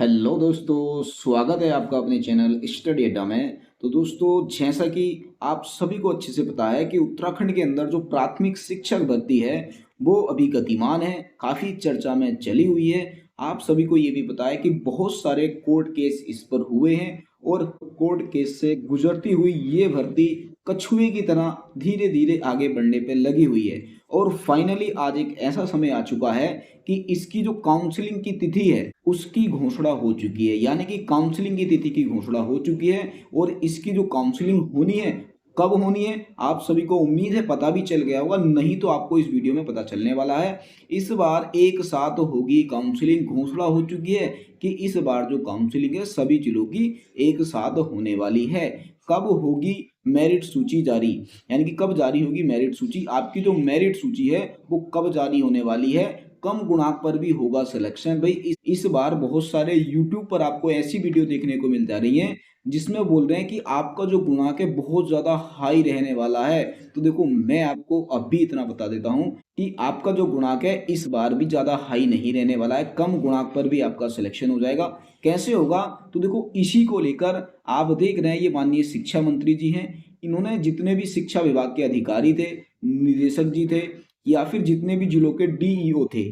Hello दोस्तों, स्वागत है आपका अपने चैनल स्टडी अड्डा में। तो दोस्तों, जैसा कि आप सभी को अच्छे से पता है कि उत्तराखंड के अंदर जो प्राथमिक शिक्षक भर्ती है वो अभी गतिमान है, काफ़ी चर्चा में चली हुई है। आप सभी को ये भी पता है कि बहुत सारे कोर्ट केस इस पर हुए हैं और कोर्ट केस से गुजरती हुई ये भर्ती कछुए की तरह धीरे धीरे आगे बढ़ने पर लगी हुई है। और फाइनली आज एक ऐसा समय आ चुका है कि इसकी जो काउंसलिंग की तिथि है उसकी घोषणा हो चुकी है, यानी कि काउंसलिंग की तिथि की घोषणा हो चुकी है। और इसकी जो काउंसलिंग होनी है, कब होनी है, आप सभी को उम्मीद है पता भी चल गया होगा, नहीं तो आपको इस वीडियो में पता चलने वाला है। इस बार एक साथ होगी काउंसलिंग, घोषणा हो चुकी है कि इस बार जो काउंसलिंग है सभी जिलों की एक साथ होने वाली है। कब होगी मेरिट सूची जारी, यानी कि कब जारी होगी मेरिट सूची, आपकी जो मेरिट सूची है वो कब जारी होने वाली है। कम गुणांक पर भी होगा सिलेक्शन। भाई इस बार बहुत सारे यूट्यूब पर आपको ऐसी वीडियो देखने को मिल जा रही हैं जिसमें बोल रहे हैं कि आपका जो गुणांक है बहुत ज़्यादा हाई रहने वाला है। तो देखो, मैं आपको अभी इतना बता देता हूँ कि आपका जो गुणांक है इस बार भी ज़्यादा हाई नहीं रहने वाला है, कम गुणांक पर भी आपका सिलेक्शन हो जाएगा। कैसे होगा, तो देखो इसी को लेकर आप देख रहे हैं ये माननीय शिक्षा मंत्री जी हैं, इन्होंने जितने भी शिक्षा विभाग के अधिकारी थे, निदेशक जी थे, या फिर जितने भी जिलों के डीईओ थे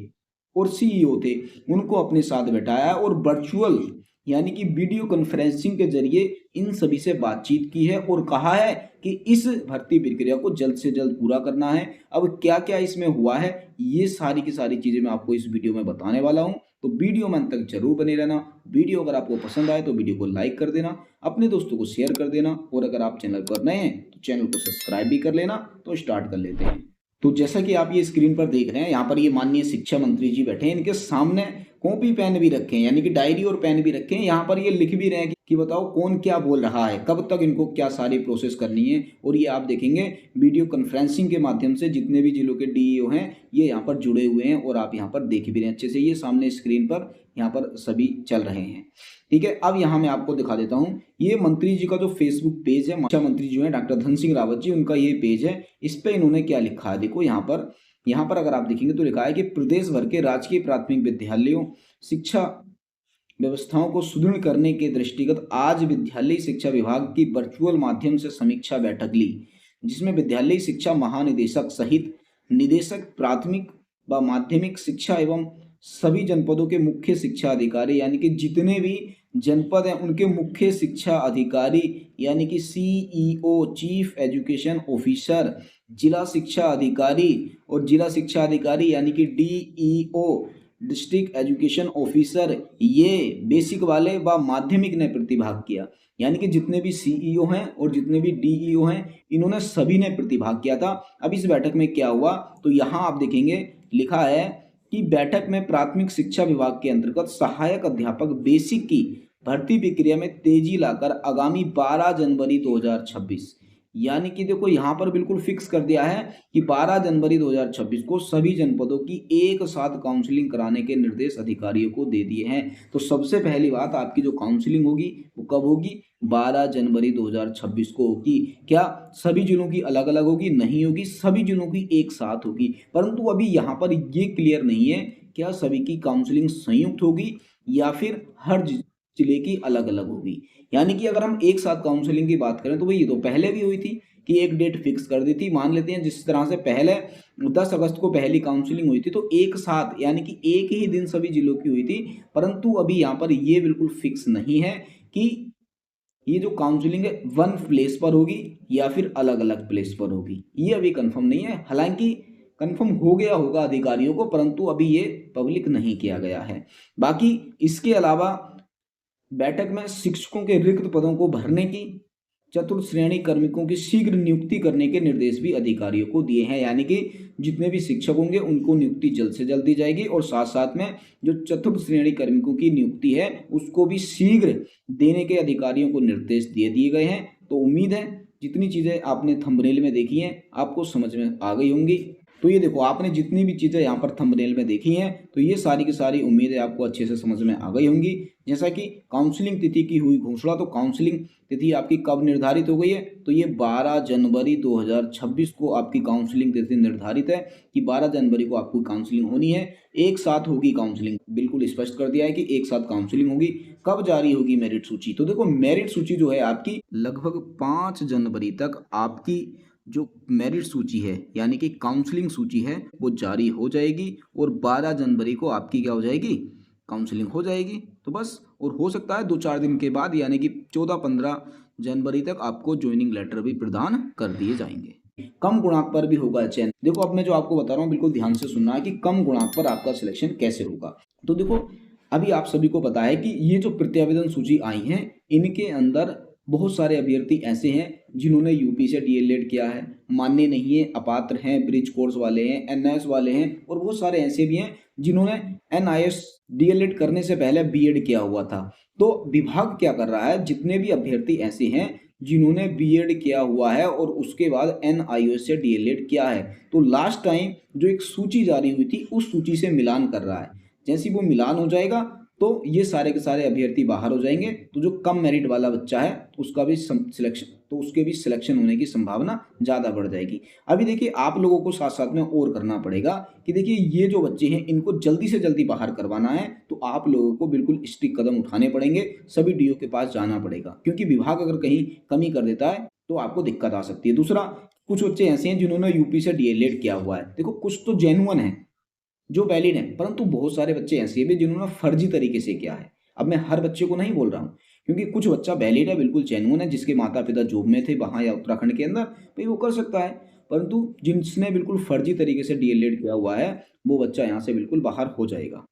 और सीईओ थे, उनको अपने साथ बैठाया और वर्चुअल यानी कि वीडियो कॉन्फ्रेंसिंग के जरिए इन सभी से बातचीत की है और कहा है कि इस भर्ती प्रक्रिया को जल्द से जल्द पूरा करना है। अब क्या क्या इसमें हुआ है, ये सारी की सारी चीजें मैं आपको इस वीडियो में बताने वाला हूं, तो वीडियो में अंत तक जरूर बने रहना। वीडियो अगर आपको पसंद आए तो वीडियो को लाइक कर देना, अपने दोस्तों को शेयर कर देना, और अगर आप चैनल पर नए हैं तो चैनल को सब्सक्राइब भी कर लेना। तो स्टार्ट कर लेते हैं। तो जैसा कि आप ये स्क्रीन पर देख रहे हैं, यहाँ पर ये माननीय शिक्षा मंत्री जी बैठे हैं, इनके सामने कॉपी पेन भी रखे हैं, यानी कि डायरी और पेन भी रखे हैं। यहाँ पर ये लिख भी रहे हैं कि बताओ कौन क्या बोल रहा है, कब तक इनको क्या सारी प्रोसेस करनी है। और ये आप देखेंगे वीडियो कॉन्फ्रेंसिंग के माध्यम से जितने भी जिलों के डीईओ हैं ये यहाँ पर जुड़े हुए हैं और आप यहाँ पर देख भी रहे हैं अच्छे से, ये सामने स्क्रीन पर यहाँ पर सभी चल रहे हैं। ठीक है, अब यहाँ मैं आपको दिखा देता हूँ, ये मंत्री जी का जो फेसबुक पेज है, शिक्षा मंत्री जो है डॉक्टर धन सिंह रावत जी, उनका ये पेज है। इस पे इन्होंने क्या लिखा है, देखो यहाँ पर अगर आप देखेंगे तो लिखा है कि प्रदेश भर के राजकीय प्राथमिक विद्यालयों शिक्षा व्यवस्थाओं को सुदृढ़ करने के दृष्टिगत आज विद्यालय शिक्षा विभाग की वर्चुअल माध्यम से समीक्षा बैठक ली, जिसमें विद्यालय शिक्षा महानिदेशक सहित निदेशक प्राथमिक व माध्यमिक शिक्षा एवं सभी जनपदों के मुख्य शिक्षा अधिकारी, यानी कि जितने भी जनपद हैं उनके मुख्य शिक्षा अधिकारी, यानी कि सीईओ चीफ एजुकेशन ऑफिसर, जिला शिक्षा अधिकारी और जिला शिक्षा अधिकारी यानी कि डीईओ डिस्ट्रिक्ट एजुकेशन ऑफिसर, ये बेसिक वाले व माध्यमिक ने प्रतिभाग किया। यानी कि जितने भी सीईओ हैं और जितने भी डीईओ हैं इन्होंने सभी ने प्रतिभाग किया था। अब इस बैठक में क्या हुआ, तो यहाँ आप देखेंगे लिखा है कि बैठक में प्राथमिक शिक्षा विभाग के अंतर्गत सहायक अध्यापक बेसिक की भर्ती प्रक्रिया में तेजी लाकर आगामी 12 जनवरी 2026, यानी कि देखो यहाँ पर बिल्कुल फिक्स कर दिया है कि 12 जनवरी 2026 को सभी जनपदों की एक साथ काउंसलिंग कराने के निर्देश अधिकारियों को दे दिए हैं। तो सबसे पहली बात, आपकी जो काउंसलिंग होगी वो कब होगी, 12 जनवरी 2026 को होगी। क्या सभी जिलों की अलग अलग होगी? नहीं होगी, सभी जिलों की एक साथ होगी। परंतु अभी यहाँ पर ये क्लियर नहीं है क्या सभी की काउंसलिंग संयुक्त होगी या फिर हर जिले की अलग अलग होगी। यानी कि अगर हम एक साथ काउंसलिंग की बात करें तो भाई ये तो पहले भी हुई थी कि एक डेट फिक्स कर दी थी। मान लेते हैं जिस तरह से पहले 10 अगस्त को पहली काउंसलिंग हुई थी तो एक साथ यानी कि एक ही दिन सभी जिलों की हुई थी। परंतु अभी यहाँ पर ये बिल्कुल फिक्स नहीं है कि ये जो काउंसलिंग है वन प्लेस पर होगी या फिर अलग अलग प्लेस पर होगी, ये अभी कंफर्म नहीं है। हालांकि कंफर्म हो गया होगा अधिकारियों को, परंतु अभी ये पब्लिक नहीं किया गया है। बाकी इसके अलावा बैठक में शिक्षकों के रिक्त पदों को भरने की, चतुर्थ श्रेणी कार्मिकों की शीघ्र नियुक्ति करने के निर्देश भी अधिकारियों को दिए हैं। यानी कि जितने भी शिक्षक होंगे उनको नियुक्ति जल्द से जल्द दी जाएगी और साथ साथ में जो चतुर्थ श्रेणी कार्मिकों की नियुक्ति है उसको भी शीघ्र देने के अधिकारियों को निर्देश दे दिए गए हैं। तो उम्मीद है जितनी चीज़ें आपने थंबनेल में देखी हैं आपको समझ में आ गई होंगी। तो ये देखो आपने जितनी भी चीज़ें यहाँ पर थंबनेल में देखी हैं तो ये सारी की सारी उम्मीदें आपको अच्छे से समझ में आ गई होंगी। जैसा कि काउंसलिंग तिथि की हुई घोषणा, तो काउंसलिंग तिथि आपकी कब निर्धारित हो गई है, तो ये 12 जनवरी 2026 को आपकी काउंसलिंग तिथि निर्धारित है कि 12 जनवरी को आपको काउंसलिंग होनी है। एक साथ होगी काउंसलिंग, बिल्कुल स्पष्ट कर दिया है कि एक साथ काउंसलिंग होगी। कब जारी होगी मेरिट सूची, तो देखो मेरिट सूची जो है आपकी लगभग 5 जनवरी तक आपकी जो मेरिट सूची है यानी कि काउंसलिंग सूची है वो जारी हो जाएगी और 12 जनवरी को आपकी क्या हो जाएगी, काउंसलिंग हो जाएगी। तो बस, और हो सकता है 2-4 दिन के बाद यानी कि 14-15 जनवरी तक आपको ज्वाइनिंग लेटर भी प्रदान कर दिए जाएंगे। कम गुणांक पर भी होगा चयन। देखो अब मैं जो आपको बता रहा हूँ बिल्कुल ध्यान से सुनना है कि कम गुणांक पर आपका सिलेक्शन कैसे होगा। तो देखो अभी आप सभी को पता है कि ये जो प्रत्यावेदन सूची आई है इनके अंदर बहुत सारे अभ्यर्थी ऐसे हैं जिन्होंने यूपी से डीएलएड किया है, मान्य नहीं है, अपात्र हैं, ब्रिज कोर्स वाले हैं, एनआईएस वाले हैं, और बहुत सारे ऐसे भी हैं जिन्होंने एनआईएस डीएलएड करने से पहले बीएड किया हुआ था। तो विभाग क्या कर रहा है, जितने भी अभ्यर्थी ऐसे हैं जिन्होंने बीएड किया हुआ है और उसके बाद एनआईएस से डीएलएड किया है, तो लास्ट टाइम जो एक सूची जारी हुई थी उस सूची से मिलान कर रहा है। जैसे वो मिलान हो जाएगा तो ये सारे के सारे अभ्यर्थी बाहर हो जाएंगे। तो जो कम मेरिट वाला बच्चा है उसका भी सिलेक्शन, तो उसके भी सिलेक्शन होने की संभावना ज़्यादा बढ़ जाएगी। अभी देखिए आप लोगों को साथ साथ में और करना पड़ेगा कि देखिए ये जो बच्चे हैं इनको जल्दी से जल्दी बाहर करवाना है, तो आप लोगों को बिल्कुल स्ट्रिक्ट कदम उठाने पड़ेंगे, सभी डीओ के पास जाना पड़ेगा, क्योंकि विभाग अगर कहीं कमी कर देता है तो आपको दिक्कत आ सकती है। दूसरा, कुछ बच्चे ऐसे हैं जिन्होंने यूपी से डीएलएड किया हुआ है, देखो कुछ तो जेन्युइन है जो वैलिड है, परंतु बहुत सारे बच्चे ऐसे भी जिन्होंने फर्जी तरीके से किया है। अब मैं हर बच्चे को नहीं बोल रहा हूँ, क्योंकि कुछ बच्चा वैलिड है, बिल्कुल जेन्युइन है, जिसके माता पिता जॉब में थे वहाँ या उत्तराखंड के अंदर, भाई वो कर सकता है। परंतु जिसने बिल्कुल फर्जी तरीके से डीएलएड किया हुआ है वो बच्चा यहाँ से बिल्कुल बाहर हो जाएगा,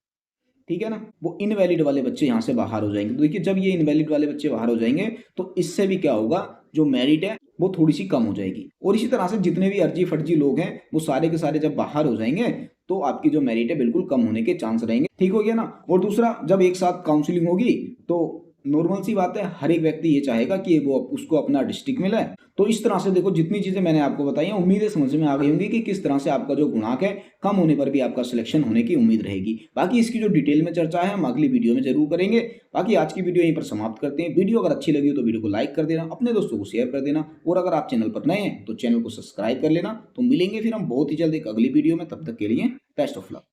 ठीक है ना। वो इनवैलिड वाले बच्चे यहाँ से बाहर हो जाएंगे। तो देखिए जब ये इनवैलिड वाले बच्चे बाहर हो जाएंगे तो इससे भी क्या होगा, जो मेरिट है वो थोड़ी सी कम हो जाएगी। और इसी तरह से जितने भी अर्जी फर्जी लोग हैं वो सारे के सारे जब बाहर हो जाएंगे तो आपकी जो मेरिट है बिल्कुल कम होने के चांस रहेंगे, ठीक हो गया ना। और दूसरा, जब एक साथ काउंसलिंग होगी तो नॉर्मल सी बात है, हर एक व्यक्ति ये चाहेगा कि वो उसको अपना डिस्ट्रिक्ट मिले। तो इस तरह से देखो जितनी चीजें मैंने आपको बताई हैं, उम्मीदें समझ में आ गई होंगी कि किस तरह से आपका जो गुणांक है कम होने पर भी आपका सिलेक्शन होने की उम्मीद रहेगी। बाकी इसकी जो डिटेल में चर्चा है हम अगली वीडियो में जरूर करेंगे। बाकी आज की वीडियो यहीं पर समाप्त करते हैं। वीडियो अगर अच्छी लगी हो तो वीडियो को लाइक कर देना, अपने दोस्तों को शेयर कर देना, और अगर आप चैनल पर नए हैं तो चैनल को सब्सक्राइब कर लेना। तो मिलेंगे फिर हम बहुत ही जल्द एक अगली वीडियो में, तब तक के लिए बेस्ट ऑफ लक।